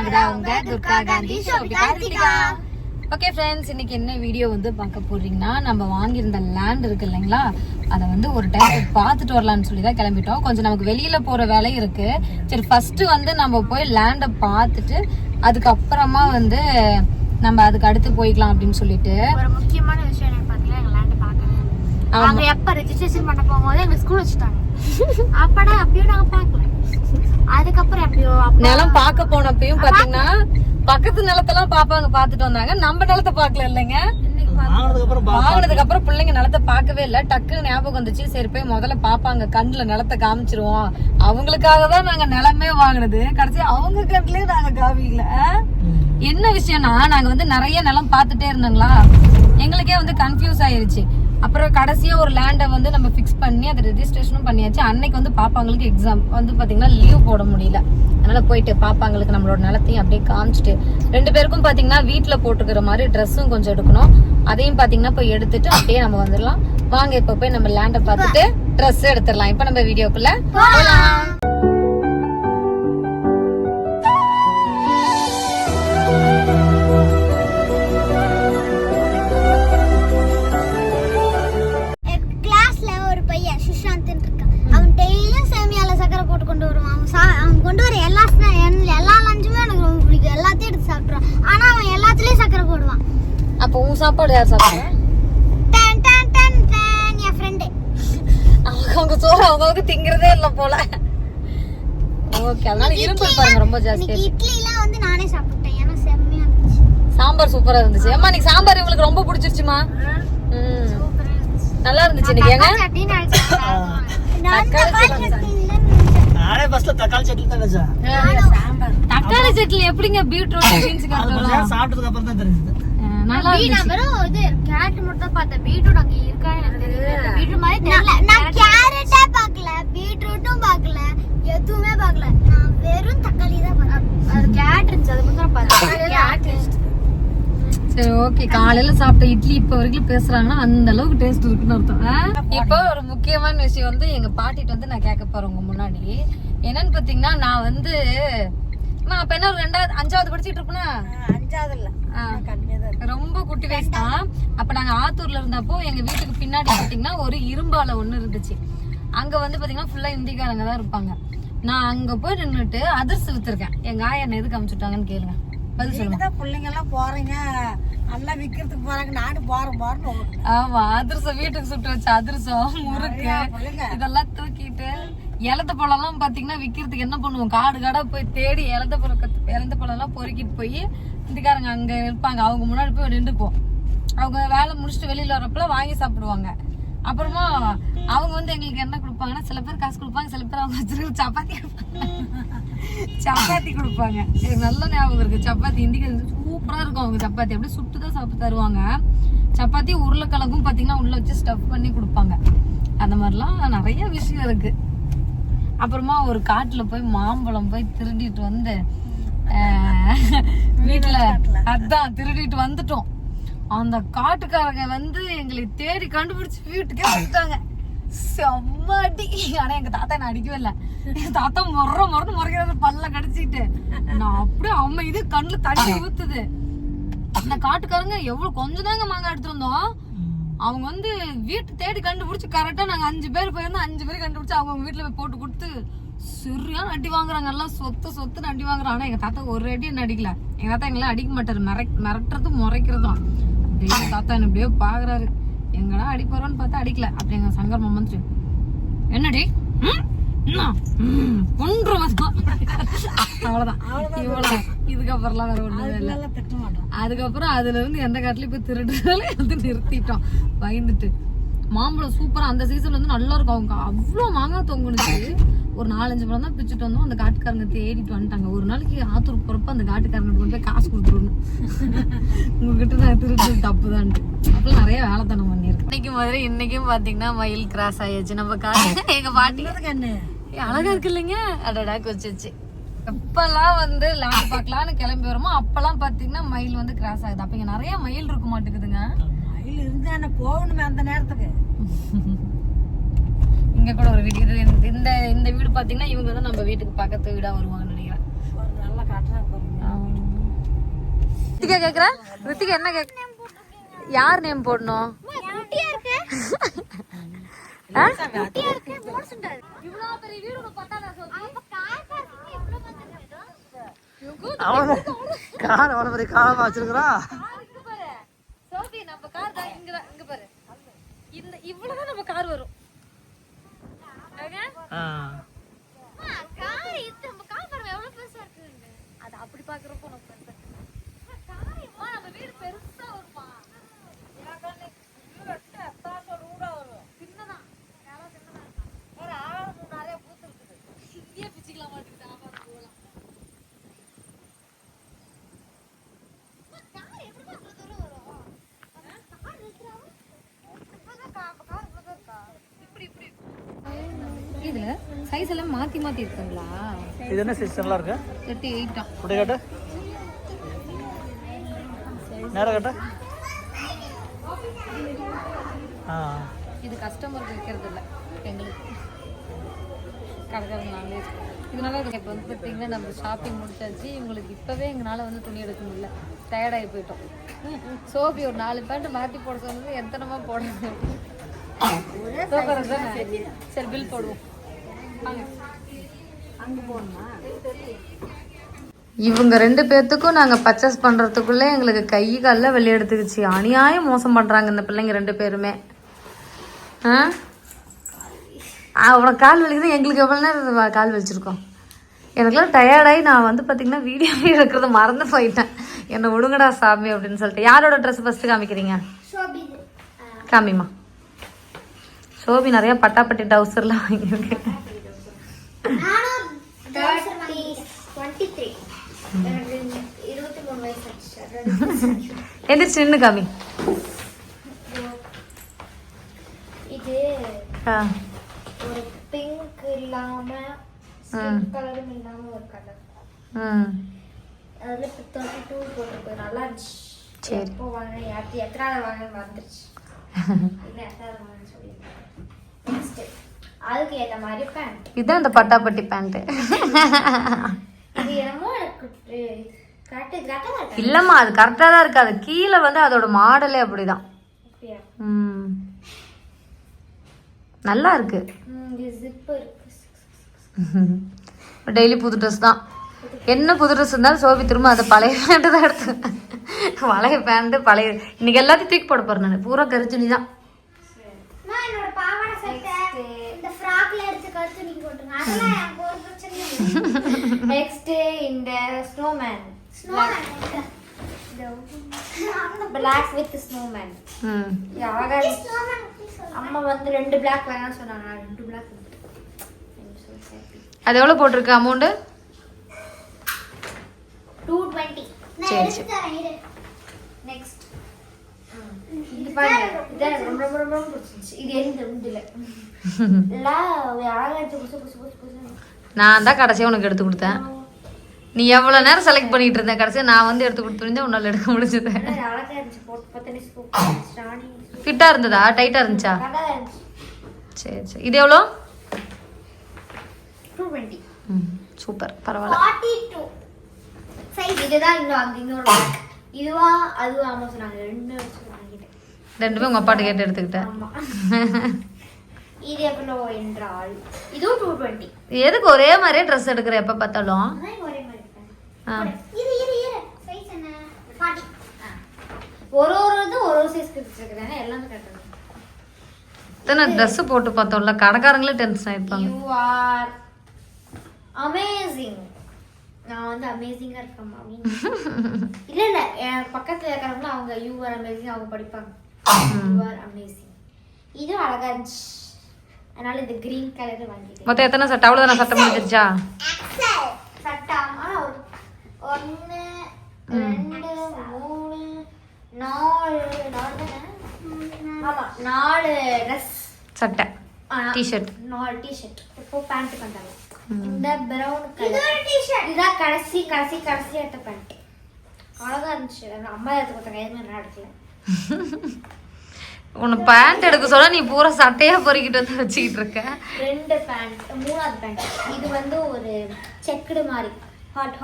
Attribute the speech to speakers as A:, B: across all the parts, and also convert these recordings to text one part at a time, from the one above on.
A: நாங்க தான் உங்க துர்கா காந்தி ஷோபிகா. ஓகே ஃப்ரெண்ட்ஸ், இன்னைக்கு என்ன வீடியோ வந்து பார்க்க போறீங்கன்னா, நம்ம வாங்கியிருந்த லேண்ட் இருக்கு இல்லைங்களா, அதை வந்து ஒரு டைம் பார்த்துட்டு வரலாம்னு சொல்லி தான் கிளம்பிட்டோம். கொஞ்சம் நமக்கு வெளியில போற வேலை இருக்கு. சரி, ஃபர்ஸ்ட் வந்து நம்ம போய் லேண்டை பார்த்துட்டு அதுக்கப்புறமா வந்து நம்ம அதுக்கு அடுத்து போய்க்கலாம் அப்படின்னு சொல்லிட்டு.
B: ஒரு முக்கியமான விஷயம் என்ன பாத்தீங்கன்னா, எங்க லேண்ட் பார்க்கல. அவங்க எப்ப ரெஜிஸ்ட்ரேஷன் பண்ண போகும்போது எங்க ஸ்கூல் வச்சுட்டாங்க. அப்படா அப்பயும் நாங்க பார்க்கல. அதுக்கப்புறம் எப்பயோ
A: நிலம் பார்க்க போனப்பயும் பாத்தீங்கன்னா பக்கத்து நிலத்தெல்லாம் பாப்பாங்க, பாத்துட்டு வந்தாங்க. நம்ம நிலத்தை பாக்கல இல்லைங்க. வாங்கினதுக்கு அப்புறம் பிள்ளைங்க நிலத்தை பார்க்கவே இல்லை. டக்குன்னு ஞாபகம் வந்துச்சு, சரி போய் முதல்ல பாப்பாங்க கண்ணுல நிலத்தை காமிச்சிருவோம். அவங்களுக்காக தான் நாங்க நிலமே வாங்கினது. கடைசி அவங்க கண்ணுலயே நாங்க காமிக்கல. என்ன விஷயம்னா, நாங்க வந்து நிறைய நிலம் பார்த்துட்டே இருந்தோங்களா, எங்களுக்கே வந்து கன்ஃபியூஸ் ஆயிருச்சு. அப்புறம் கடைசியா ஒரு லேண்டை வந்து நம்ம ஃபிக்ஸ் பண்ணி அதை ரெஜிஸ்ட்ரேஷனும் பண்ணியாச்சு. அன்னைக்கு வந்து பாப்பாங்களுக்கு எக்ஸாம் வந்து பாத்தீங்கன்னா லீவ் போட முடியல. அதனால போயிட்டு பாப்பாங்களுக்கு நம்மளோட நிலத்தையும் அப்படியே காமிச்சிட்டு, 2 பேருக்கும் பாத்தீங்கன்னா வீட்டுல போட்டுக்கிற மாதிரி ட்ரெஸ்ஸும் கொஞ்சம் எடுக்கணும். அதையும் பாத்தீங்கன்னா போய் எடுத்துட்டு அப்படியே நம்ம வந்துடலாம். வாங்க இப்ப போய் நம்ம லேண்டை பார்த்துட்டு ட்ரெஸ் எடுத்துடலாம். இப்ப நம்ம வீடியோக்குள்ள போலாம். அப்போ உன் சாப்பாடு யார் சாப்பிடுறா?
B: என் ஃப்ரெண்டு.
A: அவங்க சோறு அவங்க திங்கிறதே இல்ல போல. ஓகே, அதனால இரும்பு பாருங்க ரொம்ப ஜாஸ்தி.
B: இட்லி எல்லாம் வந்து நானே சாப்பிட்டேன். ஏன்னா செம்மையா இருந்துச்சு.
A: சாம்பார் சூப்பரா இருந்துச்சு. அம்மா நீ சாம்பார் உங்களுக்கு ரொம்ப பிடிச்சிருச்சுமா? நல்லா இருந்துச்சு. இன்னைக்கு ஏங்க தக்காளி சட்னி எப்படிங்க பீட்ரூட் பீன்ஸ்
C: சாப்பிட்டதுக்கு அப்புறம் தான் தெரிஞ்சது.
A: நல்லா இருந்துச்சு.
B: இது கேரட் மட்டும் தான் பார்த்தேன். பீட்ரூட் அங்க இருக்கா எனக்கு தெரியல. பீட்ரூட் மாதிரி தெரியல. நான் கேரட்டே பார்க்கல, பீட்ரூட்டும் பார்க்கல, எதுவுமே பார்க்கல. நான் வெறும் தக்காளி தான் பார்த்தேன். அது கேரட் இருந்துச்சு, அது மட்டும் பார்த்தேன். கேரட்.
A: சரி, ஓகே. காலையில சாப்பிட்ட இட்லி இப்ப வரைக்கும் பேசுறாங்கன்னா அந்த அளவுக்கு டேஸ்ட் இருக்குன்னு அர்த்தம். இப்போ ஒரு முக்கியமான விஷயம் வந்து எங்க பாட்டிட்டு வந்து நான் கேட்க போறேன் உங்க முன்னாடி. என்னன்னு பாத்தீங்கன்னா, நான் வந்து அப்ப என்ன ஒரு 5வது படிச்சுட்டு இருப்பேன்னா,
B: 5வது இல்ல,
A: ரொம்ப குட்டி வயசு தான். அப்ப நாங்க ஆத்தூர்ல இருந்தப்போ எங்க வீட்டுக்கு பின்னாடி பாத்தீங்கன்னா ஒரு இரும்பாலை ஒண்ணு இருந்துச்சு. அங்க வந்து பாத்தீங்கன்னா ஃபுல்லா இந்திக்காரங்க தான் இருப்பாங்க. நான் அங்க போய் நின்னுட்டு அதிர்ஷ்டம் வித்துருக்கேன். எங்க ஆயா என்ன எதுக்கு அனுப்பிச்சுட்டாங்கன்னு கேளுங்க. பதில் சொல்லுங்க.
B: பிள்ளைங்க எல்லாம் போறீங்க, நல்லா விக்கிறதுக்கு போறாங்க, நானும் போறேன்.
A: ஆமா, அதிர்ஷ்டம் வீட்டுக்கு சுட்டு வச்ச அதிர்ஷ்டம், முறுக்கு இதெல்லாம் தூக்கிட்டு இலந்த பழம் எல்லாம் பாத்தீங்கன்னா விக்கிறதுக்கு என்ன பண்ணுவோம், காடு காடா போய் தேடி இலந்த பழம் எல்லாம் பொறுக்கிட்டு போய் இந்திக்காரங்க அங்க இருப்பாங்க, அவங்க முன்னாடி போய் நின்றுப்போம். அவங்க வேலை முடிச்சுட்டு வெளியில வரப்பல வாங்கி சாப்பிடுவாங்க. அப்புறமா அவங்க வந்து எங்களுக்கு என்ன கொடுப்பாங்கன்னா, சில பேர் காசு கொடுப்பாங்க, சில பேர் அவங்க வச்சிருக்க சப்பாத்தி கொடுப்பாங்க. எனக்கு நல்ல ஞாபகம் இருக்கு. சப்பாத்தி இந்திக்கு சூப்பரா இருக்கும். அவங்க சப்பாத்தி அப்படியே சுட்டுதான் சாப்பிட்டு தருவாங்க. சப்பாத்தி உருளைக்கிழங்கும் பாத்தீங்கன்னா உள்ள வச்சு ஸ்டஃப் பண்ணி கொடுப்பாங்க. அந்த மாதிரிலாம் நிறைய விஷயம் இருக்கு. அப்புறமா ஒரு காட்டுல போய் மாம்பழம் போய் திருடிட்டு வந்து வீட்டுல அதான் திருடிட்டு வந்துட்டோம். அந்த காட்டுக்காரங்க வந்து எங்களை தேடி கண்டுபிடிச்சு வீட்டுக்கே வந்துட்டாங்க. செம்மடி. ஆனா எங்க தாத்தா என்ன அடிக்கவே இல்லை. எங்க தாத்தா முறைன்னு முறைக்கிறது பல்ல கடிச்சிட்டு. நான் அப்படியே அம்மா இது கண்ணுல தண்ணி ஊத்துது. அந்த காட்டுக்காரங்க எவ்வளவு கொஞ்சம் தாங்க மாங்காய் எடுத்துட்டு வந்தோம். அவங்க வந்து வீட்டு தேடி கண்டுபிடிச்சு கரெக்டா நாங்க 5 பேர் போயிருந்தோம். 5 பேரும் கண்டுபிடிச்சு அவங்க வீட்டுல போய் போட்டு கொடுத்து சரியான அடி வாங்குறாங்க. எல்லாம் சொத்து அடி வாங்குறாங்க. ஆனா எங்க தாத்தா ஒரு அடி என்ன அடிக்கல. எங்க தாத்தா எங்கெல்லாம் அடிக்க மாட்டாரு, மிரட்டுறதும் முறைக்கிறதும். அப்படியே தாத்தா என்ன அப்படியே பாக்குறாரு, எங்கடா அடிப்பாரோன்னு பார்த்தா அடிக்கல. அப்படி எங்க சங்கர் மாமா வந்துட்டு, என்னடி அவ்வளவுதான், இவ்வளவுதான். இதுக்கப்புறம்லாம் வேற ஒண்ணுமே இல்லை. அதுக்கப்புறம் அதுல இருந்து எந்த காட்டுலயும் போய் திருடுறதால வந்து நிறுத்திட்டோம் பயந்துட்டு. மாம்பழம் சூப்பரா அந்த சீசன்ல வந்து நல்லா இருக்கும். அவங்க அவ்வளவு மாங்காய் தொங்குனுச்சு. ஒரு 4-5 பழம் தான் பிச்சுட்டு வந்தோம். அந்த காட்டுக்காரங்க தேடிட்டு வந்துட்டாங்க. ஒரு நாளைக்கு ஆத்தூர் போறப்ப அந்த காட்டுக்காரங்க கொண்டு போய் காசு கொடுத்துருணும், உங்ககிட்ட நான் திருட்டு தப்புதான்ட்டு. அப்பெல்லாம் நிறைய வேலைத்தனம் பண்ணிருக்கேன். இன்னைக்கு மாதிரி இன்னைக்கும் பாத்தீங்கன்னா மயில் கிராஸ் ஆயாச்சு நம்ம காட்டு. எங்க பாட்டி கண்ணு அழகா இருக்கு இல்லைங்க. அடடா கொச்சிச்சு. எப்பெல்லாம் வந்து லேண்ட் பார்க்கலான்னு கிளம்பி வருமோ அப்பெல்லாம் பாத்தீங்கன்னா மயில் வந்து கிராஸ் ஆகுது. அப்ப இங்க நிறைய மயில் இருக்க மாட்டேங்குதுங்க. மயில் இருந்தா போகணுமே அந்த நேரத்துக்கு. இங்க கூட ஒரு வீடு, இந்த வீடு பாத்தீங்கன்னா இவங்க தான் நம்ம வீட்டுக்கு பக்கத்து வீடா வருவாங்கன்னு நினைக்கிறேன். நல்லா காட்டுறாங்க. ரித்திகா கேக்குறா? ரித்திகா என்ன கேக்க? யார் நேம் போடணும்?
B: குட்டியா இருக்கு
A: ஆ?
B: குட்டியா இருக்கு மோசண்டா
A: இவ்ளோ பெரிய வீடு உனக்கு பத்தாதா சோபி?
B: அப்ப கார் பார்க்கிங் எவ்வளவு வந்துருக்கு
C: கார் அவ்வளவு பெரிய காலமா வச்சிருக்கிறான்.
A: இங்க பாரு சோபி, நம்ம கார் தான் இங்க பாரு. இந்த இவ்வளவுதான் நம்ம கார் வரும்.
B: கார் இது நம்ம கார் பாருங்க எவ்வளவு பெருசா இருக்குங்க.
A: அது அப்படி பாக்குறப்போ நம்ம நம்ம வீடு பெருசா வருமா? சின்னதான் வேற ஆழம் நிறைய பூத்து இருக்குது. இங்கேயே பிச்சுக்கலாம் மாட்டேங்குது. ஆமா போகலாம்.
B: கார் எப்படி அவ்வளவு தூரம் வரும்? கார் நிறுத்துறாங்க. கார் இவ்வளவு இருக்கா?
A: இப்படி இதுல சைஸ் எல்லாம் மாத்தி மாத்தி இருக்குங்களா?
C: இது என்ன சிஸ்டம்லாம் இருக்கு?
A: 38
C: இப்படி கேட்டு நேரம் கேட்ட
A: இது கஸ்டமருக்கு வைக்கிறது இல்லை, எங்களுக்கு கடைக்காரங்க நாங்களே. இதனால இப்போ வந்து பார்த்தீங்கன்னா நம்ம ஷாப்பிங் முடிச்சாச்சு. இவங்களுக்கு இப்போவே எங்களால் வந்து துணி எடுக்க முடியல, டயர்டாகி போயிட்டோம். சோபி ஒரு 4 பேண்ட் மாற்றி போட சொன்னது எத்தனமா போடுறது. சரி பில் போடுவோம். அங்கே போகணுமா? இவங்க 2 பேர்த்துக்கும் நாங்கள் பர்ச்சேஸ் பண்ணுறதுக்குள்ளே எங்களுக்கு கை காலில் வெளியே எடுத்துக்கிச்சு. அநியாயம் மோசம் பண்ணுறாங்க இந்த பிள்ளைங்க 2 பேருமே. உனக்கு கால் வலிக்குது, எங்களுக்கு எவ்வளோ நேரம் கால் வலிச்சிருக்கோம். எனக்குலாம் டயர்டாகி நான் வந்து பார்த்திங்கன்னா வீடியோ எடுக்கிறத மறந்து போயிட்டேன். என்னை விடுங்கடா சாமி அப்படின்னு சொல்லிட்டு. யாரோட ட்ரெஸ் ஃபஸ்ட்டு காமிக்கிறீங்க? காமிம்மா. சோபி நிறைய பட்டாப்பட்டி டவுசர்லாம் வாங்கியிருக்கேன். எந்திரிச்சு நின்று காமி.
B: இது ஒரு பிங்க் இல்லாம கலரும் இல்லாம ஒரு கலர். அதுல 32 போட்டிருக்கு. நல்லா இருந்துச்சு.
A: சரி.
B: எப்போ வாங்கினேன் எத்தனாவது வாங்கினு வந்துருச்சு. இல்லை எத்தனாவது வாங்கினு சொல்லியிருக்கேன். நெக்ஸ்ட் அதுக்கு ஏற்ற மாதிரி பேண்ட்.
A: இதுதான் இந்த பட்டாப்பட்டி பேண்ட்டு.
B: இது என்னமோ எனக்கு
A: இல்லம்மா, அது கரெக்டா தான் இருக்கு. அது கீழே வந்து அதோட மாடலே அப்படிதான். நல்லா இருக்கு. டெய்லி புது ட்ரெஸ் தான். என்ன புது ட்ரெஸ் இருந்தாலும் சோபி திரும்ப அதை பழைய பேண்ட் தான் எடுத்து. பழைய பேண்ட் பழைய. இன்னைக்கு எல்லாத்தையும் தூக்கி போட போறேன் நான். பூரா கரிச்சுனி தான்.
B: நெக்ஸ்ட் இந்த ஸ்னோமேன் பிளாக் வித் ஸ்னோமேன். அம்மா வந்து 2 பிளாக் வேணாம்னு சொன்னாங்க. 2 பிளாக்.
A: அது எவ்வளவு போட்டிருக்கு அமௌண்ட்?
B: 220.
A: சரி சரி.
B: நெக்ஸ்ட் இது பாருங்க. இது எனக்கு ரொம்ப ரொம்ப ரொம்ப பிடிச்சிருச்சு. இது எந்த உண்டுல இல்ல யாராச்சும் புதுசு புதுசு புதுசு.
A: நான் தான் கடைசியா உனக்கு எடுத்து கொடுத்தேன். நீ எவ்வளவு நேரம் செலக்ட் பண்ணிட்டு இருந்த, கடைசியா நான் வந்து எடுத்து கொடுத்துருந்தேன். உன்னால எடுக்க முடிஞ்சது.
B: அழகா இருந்துச்சு. போட்டு பார்த்தனே சூப்பர்.
A: ஃபிட்டா இருந்ததா டைட்டா இருந்துச்சா? சரி சரி. இது எவ்வளோ?
B: 220.
A: சூப்பர், பரவாயில்ல.
B: 42 சைஸ். இதுதான் இன்னும் அங்க இன்னொரு இதுவா அதுவா அம்மா சொன்னாங்க. 2 வச்சு வாங்கிட்டேன்.
A: 2மே உங்க அப்பாட்ட கேட்டு எடுத்துக்கிட்டேன்.
B: ஆமா. இது எவ்வளோ என்றால் இதுவும் 220.
A: எதுக்கு ஒரே மாதிரியே ட்ரெஸ் எடுக்கிற எப்ப பார்த்தாலும்?
B: ஒரே மாதிரி இது சைஸ் என்ன? 40. ஒரு சைஸ் எடுத்துக்கிறேன். எல்லாமே கரெக்ட்டா.
A: இத்தனை ட்ரெஸ் போட்டு பார்த்தோம்ல, கடைக்காரங்களே டென்ஷன் ஆயிருப்பாங்க.
B: You are amazing. நான் வந்து அமேசிங்கா இருக்கேன் அப்படின்னு. இல்ல என் பக்கத்துல இருக்கிறவங்க அவங்க யூ ஆர் அமேசிங் அவங்க படிப்பாங்க. You are amazing. இது அழகா இருந்துச்சு. அதனால இது கிரீன் கலர் வாங்கிட்டேன்.
A: மொத்தம் எத்தனை சட்டை? அவ்வளவுதான் சட்டை முடிஞ்சிருச்சா?
B: சட்டை 1 2 3 4 ட்ரெஸ்
A: சட்டை டிஷர்ட்
B: 4 டிஷர்ட். இப்போ பேண்ட் பண்றாங்க. இந்த பிரவுன் கலர் இது டிஷர்ட். இதான் கடைசி எடுத்த பேண்ட். அழகா இருந்துச்சு. அம்மா எடுத்து கொடுத்தாங்க. எதுவுமே நான் எடுக்கல.
A: உன்னை பேண்ட் எடுக்க சொல்ல நீ பூரா சட்டையா பொறுக்கிட்டு வந்து வச்சுக்கிட்டு இருக்க.
B: 2 பேண்ட். 3வது பேண்ட். இது வந்து ஒரு செக்குடு மாதிரி ஹாட்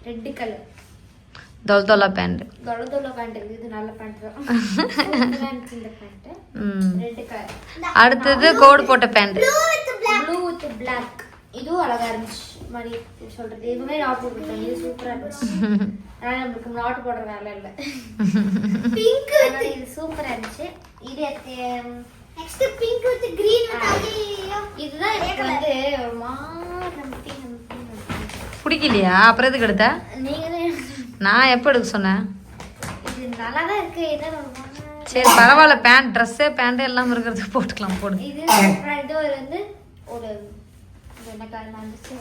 B: ரெட் கலர்.
A: தொல்தொல்லா பேண்ட்.
B: தொலை பேண்ட் இருக்கு. இது நல்ல பேண்ட் தான். சூப்பரா இருந்துச்சு இந்த பேண்ட். Red colour.
A: அடுத்தது கோட் போட்ட பேண்ட்.
B: Blue with black. இதுவும் அழகா இருந்துச்சு. மாதிரி சொல்றது இதுவுமே நாட் போட்டுருக்கேன். இது சூப்பரா இருந்துச்சு. ஆனா நமக்கு நாட் போடுற வேலை இல்ல. பிங்க் இது சூப்பரா இருந்துச்சு. இது நெக்ஸ்ட் பிங்க் வித் கிரீன் இதுதான் எனக்கு வந்து ஒரு மாதிரி
A: பிடிக்கலையா? அப்புறம் எதுக்கு எடுத்த?
B: நீங்க
A: நான் எப்போ எடுக்க சொன்னேன்?
B: இது நல்லா தான் இருக்கு.
A: சரி பரவாயில்ல, பேண்ட் ட்ரெஸ்ஸே பேண்ட் எல்லாம் இருக்கிறதுக்கு போட்டுக்கலாம் போடு.
B: இது இது வந்து ஒரு என்ன கலர் வந்துச்சு?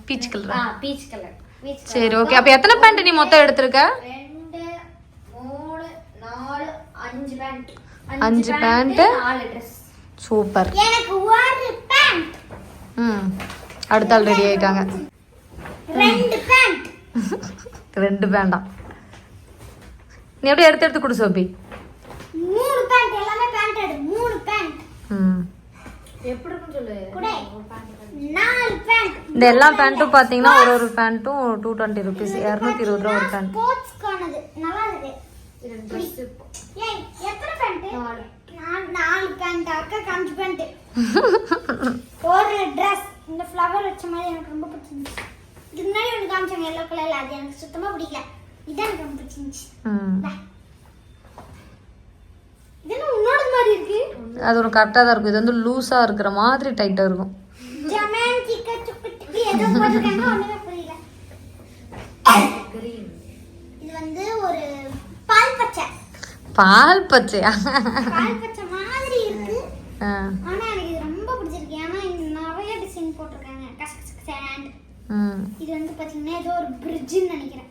A: Peach colour.
B: Peach colour.
A: சரி ஓகே. அப்ப எத்தனை பேண்ட் நீ மொத்தம் எடுத்திருக்க?
B: 2 3 4 5 பேண்ட்.
A: 5 pant
B: 4 Dress.
A: சூப்பர்.
B: எனக்கு ஒரு பேண்ட்.
A: அடுத்த ஆள் ரெடி ஆயிட்டாங்க.
B: 2 பேண்ட்.
A: 2 பேண்டா? நீ அப்படியே எடுத்து கொடு சோபி.
B: 3 பேண்ட். எல்லாமே பேண்ட் எடு. 3 பேண்ட். எப்படி இருக்குன்னு சொல்லு. 4 பேண்ட்.
A: இந்த எல்லா பேண்ட்டும் பாத்தீங்கன்னா ஒரு பேண்ட்டும் 220 ரூபீஸ், 220 ரூபா ஒரு பேண்ட்.
B: ஸ்போர்ட்ஸ் கானது நல்லா இருக்கு. இது Dress. ஏய் எத்தனை பேண்ட்? 4 பேண்ட். அக்கா 5 பேண்ட். ஒரு Dress. இந்த ஃப்ளவர் வச்ச மாதிரி எனக்கு ரொம்ப பிடிச்சிருந்துச்சு. இதுக்கு முன்னாடி ஒன்று காமிச்சாங்க எல்லோ கலர்ல, அது எனக்கு சுத்தமா பிடிக்கல. இதான் எனக்கு ரொம்ப பிடிச்சிருந்துச்சு. இது உன்னோட மாதிரி இருக்கு.
A: அது ஒரு கரெக்டா தான் இருக்கும். இது வந்து லூஸா இருக்கிற மாதிரி டைட்டா இருக்கும்.
B: ஜமான்டிகா சுக்குட்டி ஏதோ போட்டுருக்காங்க, ஒண்ணுமே புரியல. கிரீன். இது வந்து ஒரு பால் பச்சை.
A: பால் பச்சையா?
B: பால் பச்சை மாதிரி இருக்கு. ஆனா எனக்கு இது ரொம்ப பிடிச்சிருக்கு. ஏன்னா இங்க நிறைய டிசைன் போட்டுருக்காங்க. கசகச சாண்ட். இது வந்து பாத்தீங்கன்னா ஏதோ ஒரு பிரிட்ஜ்னு நினைக்கிறேன்.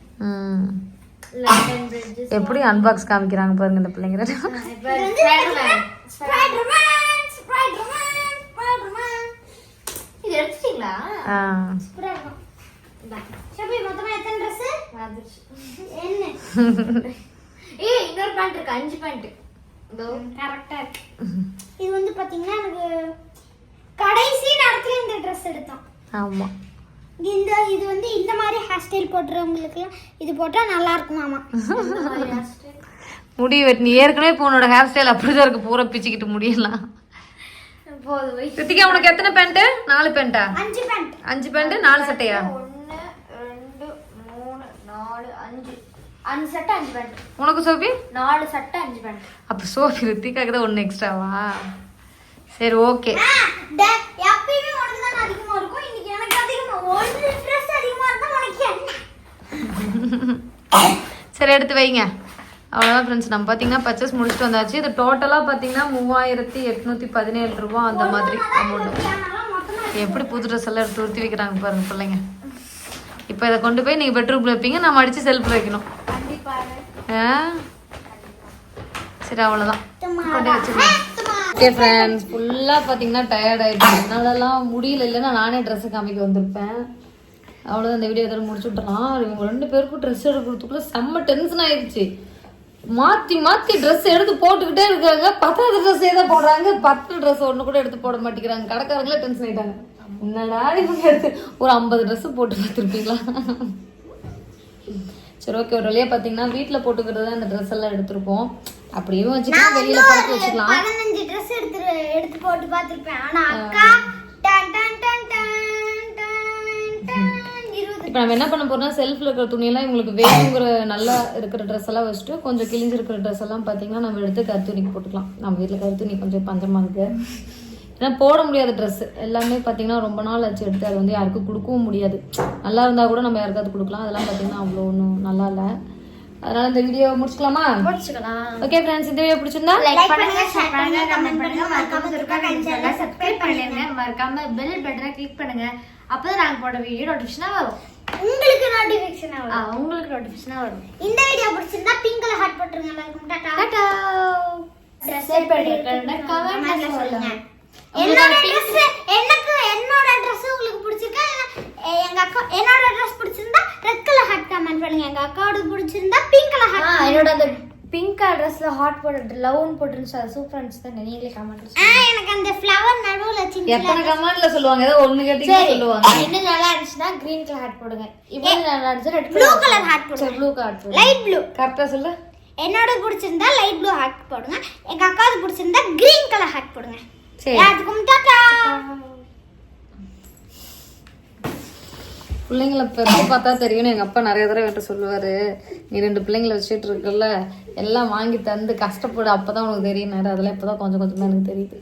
B: London bridge.
A: எப்படி அன்பாக்ஸ் காமிக்கிறாங்க பாருங்க இந்த பிள்ளைங்க.
B: இது எடுத்துட்டீங்களா? சூப்பரா இருக்கும். ஷபி மொத்தமா எத்தனை Dress? என்ன? ஏய் இன்னொரு பேண்ட் இருக்கு. 5 பேண்ட். இதோ கரெக்ட்டா இருக்கு. இது வந்து பாத்தீங்கன்னா எனக்கு கடைசி நேரத்துல இந்த Dress எடுத்தோம்.
A: ஆமா.
B: இது வந்து இந்த மாதிரி ஹேர் ஸ்டைல் போடுறவங்களுக்கு இது போட்டா நல்லா இருக்கும் மாமா.
A: முடி வெட்டி நீ ஏற்கனவே இப்போ உன்னோட ஹேர் ஸ்டைல் அப்படிதான் இருக்கு. பூரா பிச்சுக்கிட்டு முடியலாம். ரித்திகா உனக்கு எத்தனை பேண்ட்? 4 பேண்டா?
B: 5 பேண்ட்.
A: 5 பேண்ட் 4 சட்டையா?
B: 1 2 3 4 5 5 சட்டை 5 பேண்ட்.
A: உனக்கு சோபி? 4
B: சட்டை 5 பேண்ட்.
A: அப்ப சோபி ரித்திகாக்கு தான் 1 எக்ஸ்ட்ராவா? சரி ஓகே.
B: எப்பயுமே உனக்கு தான் அதிகமா இருக்கும். இன்னைக்கு எனக்கு அதிகமா ஒரு Dress அதிகமா இருந்தா உனக்கு என்ன?
A: சரி எடுத்து வைங்க. அவ்வளோதான் ஃப்ரெண்ட்ஸ். நம்ம பார்த்தீங்கன்னா பர்ச்சேஸ் முடிச்சுட்டு வந்தாச்சு. இது டோட்டலாக பார்த்தீங்கன்னா 3817 ரூபா அந்த மாதிரி அமௌண்ட். எப்படி புது ட்ரெஸ் எல்லாம் எடுத்து உறுத்தி வைக்கிறாங்க பாருங்க பிள்ளைங்க. இப்போ இதை கொண்டு போய் நீங்கள் பெட்ரூமில் வைப்பீங்க, நம்ம அடித்து செல்ஃபில் வைக்கணும். சரி அவ்வளோதான் கொண்டு வச்சுருக்கேன். ஓகே ஃப்ரெண்ட்ஸ், ஃபுல்லாக பார்த்தீங்கன்னா டயர்ட் ஆகிடுச்சு. என்னாலலாம் முடியல, இல்லைன்னா நானே ட்ரெஸ்ஸை காமிக்க வந்திருப்பேன். அவ்வளோதான், இந்த வீடியோ இதோட முடிச்சு விட்டுறலாம். இவங்க 2 பேருக்கும் ட்ரெஸ் எடுக்கிறதுக்குள்ளே செம்ம டென்ஷன் ஆயிடுச்சு. மாற்றி மாற்றி ட்ரெஸ் எடுத்து போட்டுக்கிட்டே இருக்காங்க. 10வது ட்ரெஸ் ஏதோ போடுறாங்க, 10 ட்ரெஸ் ஒன்று கூட எடுத்து போட மாட்டேங்கிறாங்க. கடைக்காரங்களே டென்ஷன் ஆகிட்டாங்க. என்னடா இவங்க எடுத்து ஒரு 50 ட்ரெஸ் போட்டு பார்த்துருப்பீங்களா? சரி ஓகே. ஒரு வழியாக பார்த்தீங்கன்னா வீட்டில் போட்டுக்கிறது தான் இந்த ட்ரெஸ் எல்லாம் எடுத்திருப்போம். அப்படியே வச்சுக்கலாம், வெளியில படுத்து வச்சுக்கலாம்.
B: 15 Dress எடுத்து போட்டு பார்த்திருப்பேன். ஆனா அக்கா done done done done done 20.
A: இப்போ நம்ம என்ன பண்ண போறோம்னா, செல்ஃப்ல இருக்கிற துணியெல்லாம் இவங்களுக்கு வேணுங்கிற நல்லா இருக்கிற ட்ரெஸ் எல்லாம் வச்சுட்டு கொஞ்சம் கிழிஞ்சிருக்கிற ட்ரெஸ் எல்லாம் பார்த்தீங்கன்னா நம்ம எடுத்து கருத்துணிக்கு போட்டுக்கலாம். நம்ம வீட்டில் கருத்துணி கொஞ்சம் பஞ்சமா இருக்கு. ஏன்னா போட முடியாத ட்ரெஸ் எல்லாமே பார்த்தீங்கன்னா ரொம்ப நாள் ஆச்சு எடுத்து. அது வந்து யாருக்கும் கொடுக்கவும் முடியாது. நல்லா இருந்தால் கூட நம்ம யாருக்காவது கொடுக்கலாம். அதெல்லாம் பார்த்தீங்கன்னா அவ்வளோ ஒன்றும் நல்லா இல்லை. அதனால இந்த வீடியோ முடிச்சுக்கலாமா? ஓகே ஃப்ரெண்ட்ஸ், இந்த வீடியோ பிடிச்சிருந்தா
B: லைக் பண்ணுங்க, ஷேர் பண்ணுங்க, கமெண்ட் பண்ணுங்க, மறக்காம துர்கா சேனலை சப்ஸ்கிரைப் பண்ணுங்க, மறக்காம பெல் பட்டனை கிளிக் பண்ணுங்க. அப்பதான் நாங்க போட வீடியோ நோட்டிஃபிகேஷனா வரும். உங்களுக்கு நோட்டிஃபிகேஷனா வரும். இந்த வீடியோ பிடிச்சிருந்தா பிங்க் கலர் ஹார்ட் போட்டுருங்க. எல்லாருக்கும் டாடா. டாடா. Dress எடுக்கறத கமெண்ட்ல சொல்லுங்க. என்னோட Dress உங்களுக்கு பிடிச்சிருக்கா? எங்க அக்கா என்னோட Dress பிடிச்சிருந்தா ரெட் கலர் ஹார்ட் கமெண்ட் பண்ணுங்க. எங்க அக்காவோட பிடிச்சிருந்தா பிங்க் கலர் ஹார்ட்.
D: என்னோட அந்த பிங்க் கலர் ட்ரெஸ்ல ஹார்ட் போட்டு லவ்ன் போட்டுருந்துச்சு. அது சூப்பரா இருந்துச்சு. நீங்களே கமெண்ட்.
B: எனக்கு அந்த ஃப்ளவர் நடுவுல
A: எத்தனை கமெண்ட்ல சொல்லுவாங்க ஏதோ ஒண்ணு கேட்டீங்க சொல்லுவாங்க.
B: இன்னும் நல்லா இருந்துச்சுன்னா கிரீன் கலர் ஹார்ட் போடுங்க. இப்போ நல்லா இருந்துச்சு ரெட் ப்ளூ கலர் ஹார்ட் போடுங்க.
A: Blue card
B: light blue.
A: கரெக்டா சொல்லு.
B: என்னோட பிடிச்சிருந்தா லைட் ப்ளூ ஹார்ட் போடுங்க. எங்க அக்காவுக்கு பிடிச்சிருந்தா கிரீன் கலர் ஹார்ட் போடுங்க.
A: சரி.
B: எல்லாத்துக்கும் டாடா.
A: பிள்ளைங்களை பெருசு பார்த்தா தெரியும். எங்க அப்பா நிறைய தடவை என்கிட்ட சொல்லுவாரு, நீ 2 பிள்ளைங்களை வச்சுட்டு இருக்கல, எல்லாம் வாங்கி தந்து கஷ்டப்படு அப்பதான் உனக்கு தெரியும். அதெல்லாம் இப்பதான் கொஞ்சம் கொஞ்சமா எனக்கு தெரியுது.